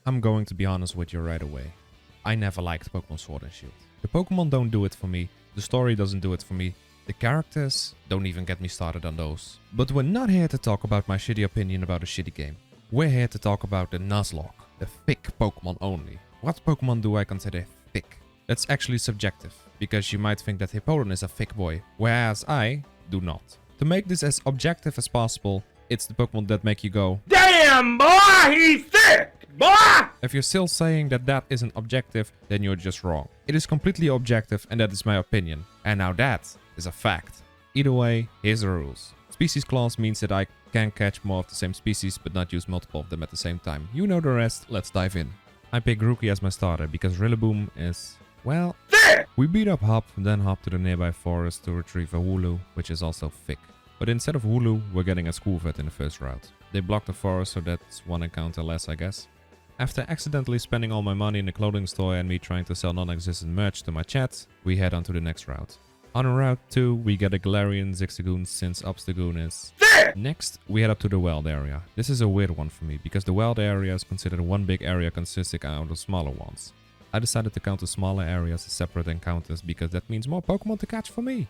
I'm going to be honest with you right away. I never liked Pokemon Sword and Shield. The Pokemon don't do it for me, the story doesn't do it for me, the characters don't even get me started on those. But we're not here to talk about my shitty opinion about a shitty game. We're here to talk about the Nuzlocke, the thick Pokemon only. What Pokemon do I consider thick? That's actually subjective, because you might think that Hippowdon is a thick boy, whereas I do not. To make this as objective as possible, it's the Pokemon that make you go, "Damn, boy, he's thick, boy!" If you're still saying that that isn't objective, then you're just wrong. It is completely objective and that is my opinion. And now that is a fact. Either way, here's the rules. Species clause means that I can catch more of the same species but not use multiple of them at the same time. You know the rest, let's dive in. I pick Grookey as my starter because Rillaboom is, well, Thick! We beat up Hop, then hop to the nearby forest to retrieve a Wooloo, which is also thick. But instead of Wooloo, we're getting a School Vet in the first route. They block the forest, so that's one encounter less, I guess. After accidentally spending all my money in the clothing store and me trying to sell non-existent merch to my chat, we head on to the next route. On Route 2, we get a Galarian Zigzagoon since Obstagoon is Thick! Next, we head up to the wild area. This is a weird one for me, because the wild area is considered one big area consisting out of smaller ones. I decided to count the smaller areas as separate encounters because that means more Pokemon to catch for me.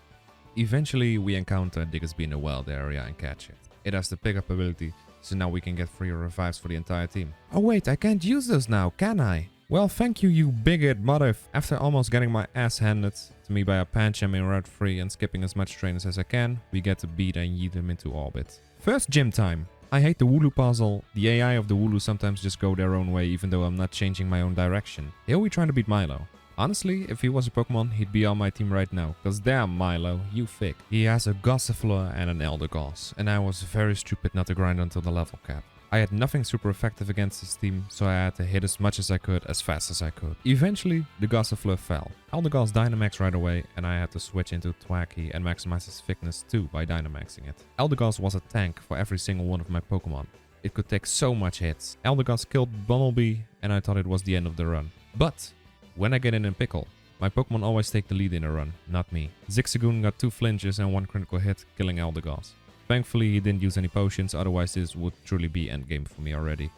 Eventually, we encounter Diggersby in the wild area and catch it. It has the pickup ability, so now we can get free revives for the entire team. Oh wait, I can't use those now, can I? Well, thank you, you bigot mother. After almost getting my ass handed to me by a Pancham in Route 3 and skipping as much trainers as I can, we get to beat and yeet them into orbit. First gym time. I hate the Wooloo puzzle. The AI of the Wooloo sometimes just go their own way even though I'm not changing my own direction. Here we trying to beat Milo. Honestly, if he was a Pokemon, he'd be on my team right now. Cause damn Milo, you thick. He has a Gossifleur and an Eldegoss, and I was very stupid not to grind until the level cap. I had nothing super effective against his team, so I had to hit as much as I could, as fast as I could. Eventually, the Gossifleur fell. Eldegoss Dynamax right away, and I had to switch into Thwackey and maximize his thickness too by Dynamaxing it. Eldegoss was a tank for every single one of my Pokemon. It could take so much hits. Eldegoss killed Bunnelby, and I thought it was the end of the run. But when I get in a pickle, my Pokemon always take the lead in a run, not me. Zigzagoon got 2 flinches and 1 critical hit, killing Eldegoss. Thankfully he didn't use any potions, otherwise this would truly be endgame for me already.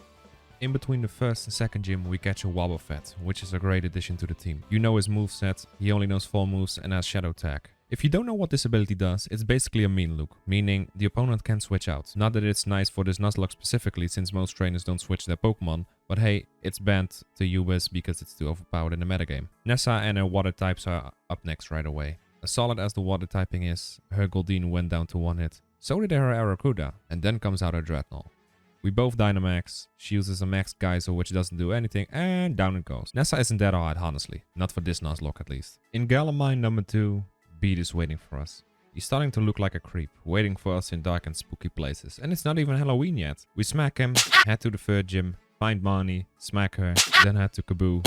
In between the first and second gym we catch a Wobbuffet, which is a great addition to the team. You know his moveset, he only knows 4 moves and has Shadow Tag. If you don't know what this ability does, it's basically a mean look, meaning the opponent can switch out. Not that it's nice for this Nuzlocke specifically, since most trainers don't switch their Pokemon, but hey, it's banned to Ubis because it's too overpowered in the metagame. Nessa and her water types are up next right away. As solid as the water typing is, her Goldeen went down to 1 hit. So did her Arrokuda, and then comes out her Dreadnought. We both Dynamax, she uses a Max Geyser which doesn't do anything, and down it goes. Nessa isn't that hard, honestly. Not for this Nuzlocke at least. In Galamine number 2, Beat is waiting for us. He's starting to look like a creep, waiting for us in dark and spooky places. And it's not even Halloween yet. We smack him, head to the third gym, find Marnie, smack her, then head to Kaboo,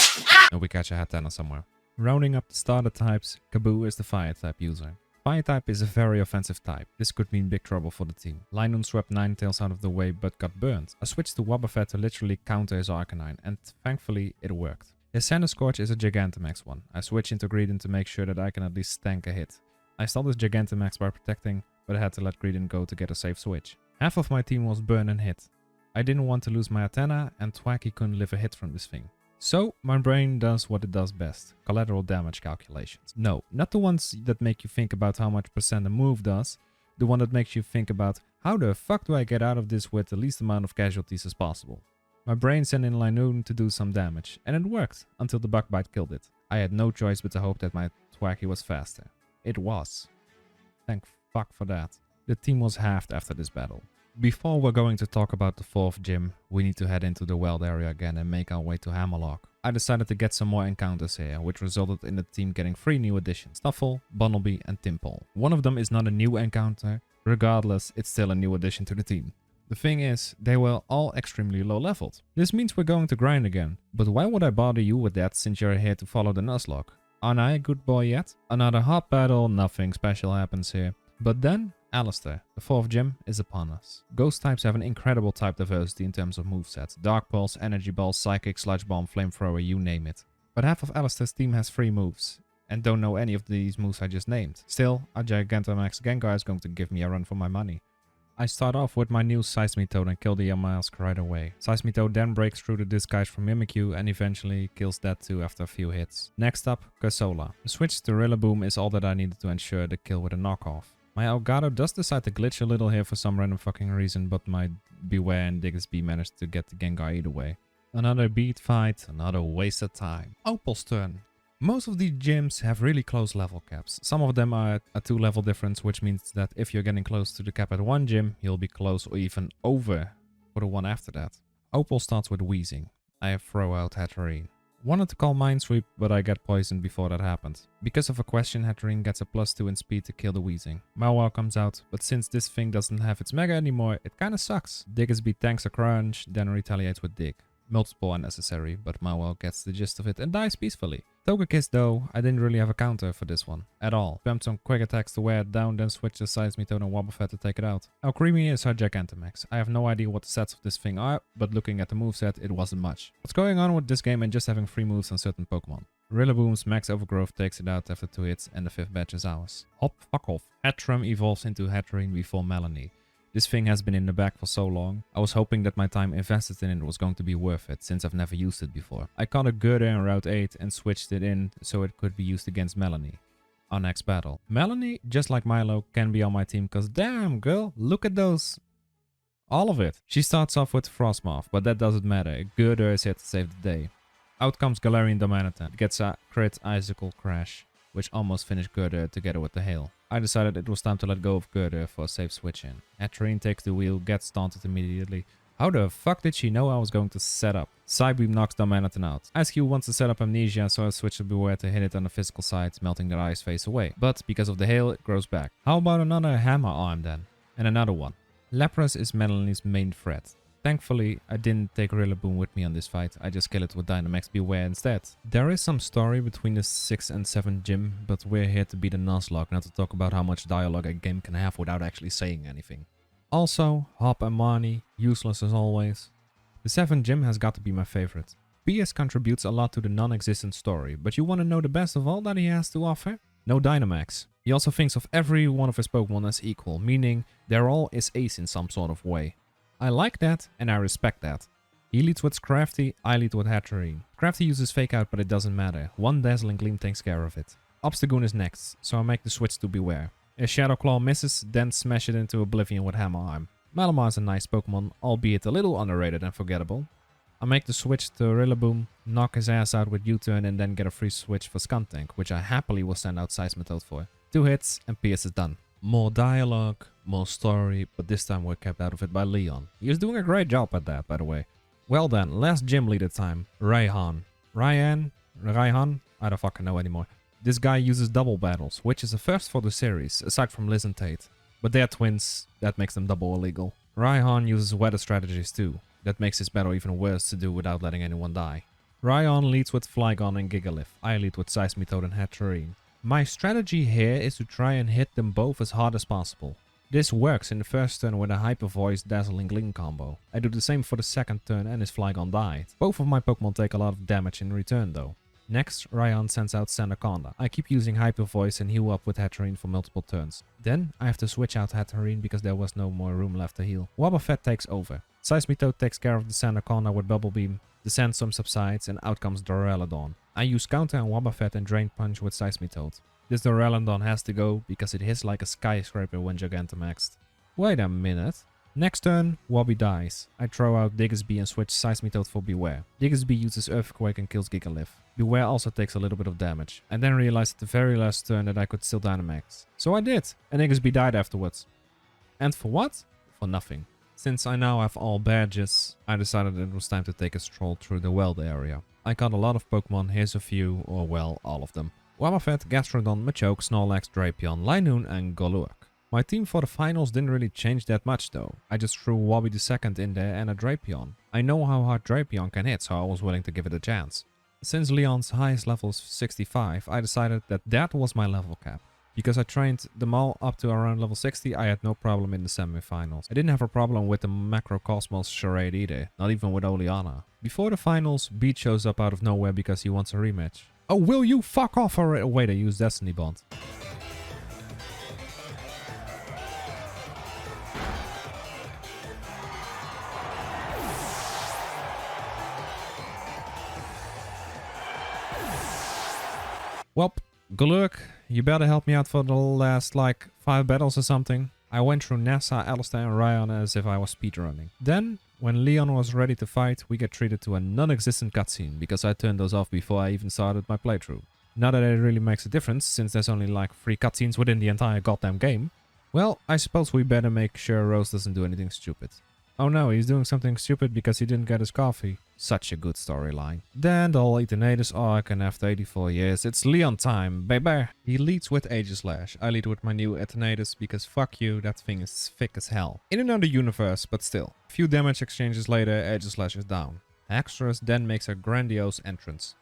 and we catch a Hatenna somewhere. Rounding up the starter types, Kaboo is the Fire type user. Fire type is a very offensive type. This could mean big trouble for the team. Linoon swept Ninetales out of the way but got burned. I switched to Wobbuffet to literally counter his Arcanine, and thankfully it worked. His Sanduscorch is a Gigantamax one. I switch into Greedent to make sure that I can at least tank a hit. I stalled his Gigantamax by protecting, but I had to let Greedent go to get a safe switch. Half of my team was burn and hit. I didn't want to lose my Hatenna, and Thwackey couldn't live a hit from this thing. So, my brain does what it does best, collateral damage calculations. No, not the ones that make you think about how much percent a move does, the one that makes you think about how the fuck do I get out of this with the least amount of casualties as possible. My brain sent in Linoon to do some damage, and it worked, until the bug bite killed it. I had no choice but to hope that my Thwackey was faster. It was. Thank fuck for that. The team was halved after this battle. Before we're going to talk about the 4th gym, we need to head into the wild area again and make our way to Hammerlock. I decided to get some more encounters here, which resulted in the team getting 3 new additions, Stuffle, Bunnelby and Timpole. One of them is not a new encounter, regardless it's still a new addition to the team. The thing is, they were all extremely low leveled. This means we're going to grind again, but why would I bother you with that since you're here to follow the Nuzlocke? Aren't I a good boy yet? Another hot battle, nothing special happens here. But then, Alistair, the 4th gym, is upon us. Ghost types have an incredible type diversity in terms of movesets. Dark Pulse, Energy Ball, Psychic, Sludge Bomb, Flamethrower, you name it. But half of Alistair's team has 3 moves, and don't know any of these moves I just named. Still, a Gigantamax Gengar is going to give me a run for my money. I start off with my new Seismitoad and kill the Yamask right away. Seismitoad then breaks through the disguise from Mimikyu and eventually kills that too after a few hits. Next up, Cursola. The switch to Rillaboom is all that I needed to ensure the kill with a knockoff. My Elgato does decide to glitch a little here for some random fucking reason, but my Beware and Diggersby managed to get the Gengar either way. Another beat fight, another waste of time. Opal's turn. Most of these gyms have really close level caps. Some of them are at a 2 level difference, which means that if you're getting close to the cap at one gym, you'll be close or even over for the one after that. Opal starts with Wheezing. I throw out Hatterene. Wanted to call Minesweep, but I get poisoned before that happened. Because of a question, Hatterene gets a +2 in speed to kill the Wheezing. Mawile comes out, but since this thing doesn't have its Mega anymore, it kinda sucks. Diggersby tanks a crunch, then retaliates with Dig. Multiple unnecessary, but Mawile gets the gist of it and dies peacefully. Togekiss though, I didn't really have a counter for this one, at all. Spammed some quick attacks to wear it down, then switched to Seismitoad and Wobbuffet to take it out. Alcremie is her Gigantamax. I have no idea what the stats of this thing are, but looking at the moveset, it wasn't much. What's going on with this game and just having free moves on certain Pokemon? Rillaboom's Max Overgrowth takes it out after 2 hits and the 5th batch is ours. Hop, fuck off. Hatterene evolves into Hatterene before Melanie. This thing has been in the back for so long. I was hoping that my time invested in it was going to be worth it, since I've never used it before. I caught a Gurda in Route 8 and switched it in so it could be used against Melanie. Our next battle. Melanie, just like Milo, can be on my team cause damn girl, look at those. All of it. She starts off with Frostmoth, but that doesn't matter. Gurda is here to save the day. Out comes Galarian Darmanitan. It gets a crit Icicle Crash, which almost finished Gurda together with the hail. I decided it was time to let go of Gurda for a safe switch in. Hatterene takes the wheel, gets taunted immediately. How the fuck did she know I was going to set up? Psybeam knocks Darmanitan out. Ice-Cube wants to set up Amnesia, so I switch to Beware to hit it on the physical side, melting their ice face away. But because of the hail, it grows back. How about another Hammer Arm then? And another one. Lapras is Melanie's main threat. Thankfully, I didn't take Rillaboom with me on this fight, I just kill it with Dynamax Beware instead. There is some story between the 6 and 7 gym, but we're here to be the Nuzlocke, not to talk about how much dialogue a game can have without actually saying anything. Also, Hop and Marnie, useless as always. The 7 gym has got to be my favorite. PS contributes a lot to the non-existent story, but you want to know the best of all that he has to offer? No Dynamax. He also thinks of every one of his Pokemon as equal, meaning they're all his ace in some sort of way. I like that, and I respect that. He leads with Scrafty, I lead with Hatterene. Scrafty uses Fake Out, but it doesn't matter. One Dazzling Gleam takes care of it. Obstagoon is next, so I make the switch to Beware. If Shadow Claw misses, then smash it into Oblivion with Hammer Arm. Malamar is a nice Pokemon, albeit a little underrated and forgettable. I make the switch to Rillaboom, knock his ass out with U-turn, and then get a free switch for Skuntank, which I happily will send out Seismitoad for. 2 hits, and PS is done. More dialogue, more story, but this time we're kept out of it by Leon. He was doing a great job at that, by the way. Well then, last gym leader time. Raihan. Raihan? I don't fucking know anymore. This guy uses double battles, which is a first for the series, aside from Liz and Tate. But they're twins, that makes them double illegal. Raihan uses weather strategies too. That makes his battle even worse to do without letting anyone die. Raihan leads with Flygon and Gigalith. I lead with Seismitoad and Hatterene. My strategy here is to try and hit them both as hard as possible. This works in the first turn with a Hyper Voice Dazzling Gleam combo. I do the same for the second turn and his Flygon died. Both of my Pokemon take a lot of damage in return though. Next, Raihan sends out Sandaconda. I keep using Hyper Voice and heal up with Hatterene for multiple turns. Then, I have to switch out Hatterene because there was no more room left to heal. Wobbuffet takes over. Seismitoad takes care of the Sandaconda with Bubble Beam. The Sandstorm subsides and out comes Duraludon. I use Counter on Wobbuffet and Drain Punch with Seismitoad. This Duraludon has to go because it hits like a skyscraper when Gigantamaxed. Wait a minute. Next turn, Wobby dies. I throw out Diggersby and switch Seismitoad for Beware. Diggersby uses Earthquake and kills Gigalith. Beware also takes a little bit of damage. I then realized at the very last turn that I could still Dynamax. So I did, and Diggersby died afterwards. And for what? For nothing. Since I now have all badges, I decided it was time to take a stroll through the Weld area. I caught a lot of Pokemon, here's a few, or well, all of them. Wobbuffet, Gastrodon, Machoke, Snorlax, Drapion, Linoon and Golurk. My team for the finals didn't really change that much though. I just threw Wobby the second in there and a Drapion. I know how hard Drapion can hit, so I was willing to give it a chance. Since Leon's highest level is 65, I decided that that was my level cap. Because I trained them all up to around level 60, I had no problem in the semifinals. I didn't have a problem with the Macrocosmos charade either, not even with Oleana. Before the finals, Beat shows up out of nowhere because he wants a rematch. Oh, will you fuck off already? Wait, I used Destiny Bond. Well, good luck. You better help me out for the last, like, 5 battles or something. I went through Nessa, Alistair and Ryan as if I was speedrunning. Then, when Leon was ready to fight, we get treated to a non-existent cutscene because I turned those off before I even started my playthrough. Not that it really makes a difference, since there's only like 3 cutscenes within the entire goddamn game. Well, I suppose we better make sure Rose doesn't do anything stupid. Oh no, he's doing something stupid because he didn't get his coffee. Such a good storyline. Then they'll eat Eternatus arc, and after 84 years, it's Leon time, baby! He leads with Aegislash. I lead with my new Eternatus because fuck you, that thing is thick as hell. In another universe, but still. A few damage exchanges later, Aegislash is down. Hexorus then makes a grandiose entrance.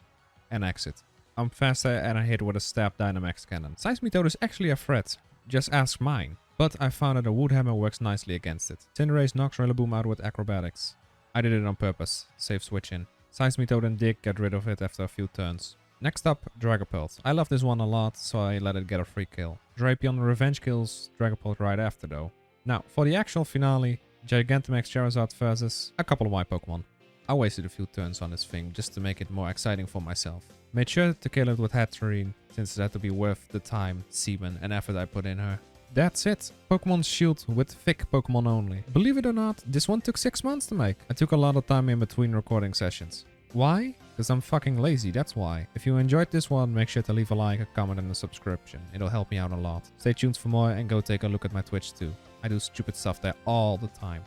And exit. I'm faster and I hit with a stab Dynamax cannon. Seismitoad is actually a threat. Just ask mine. But I found that a wood hammer works nicely against it. Cinderace knocks Rillaboom out with acrobatics. I did it on purpose. Save switch in. Seismitoad and Dig get rid of it after a few turns. Next up, Dragapult. I love this one a lot, so I let it get a free kill. Drapion revenge kills Dragapult right after though. Now, for the actual finale, Gigantamax Charizard versus a couple of my Pokemon. I wasted a few turns on this thing just to make it more exciting for myself. Made sure to kill it with Hatterene, since it had to be worth the time, semen and effort I put in her. That's it. Pokémon Shield with thick Pokémon only. Believe it or not, this one took 6 months to make. I took a lot of time in between recording sessions. Why? Because I'm fucking lazy, that's why. If you enjoyed this one, make sure to leave a like, a comment and a subscription. It'll help me out a lot. Stay tuned for more and go take a look at my Twitch too. I do stupid stuff there all the time.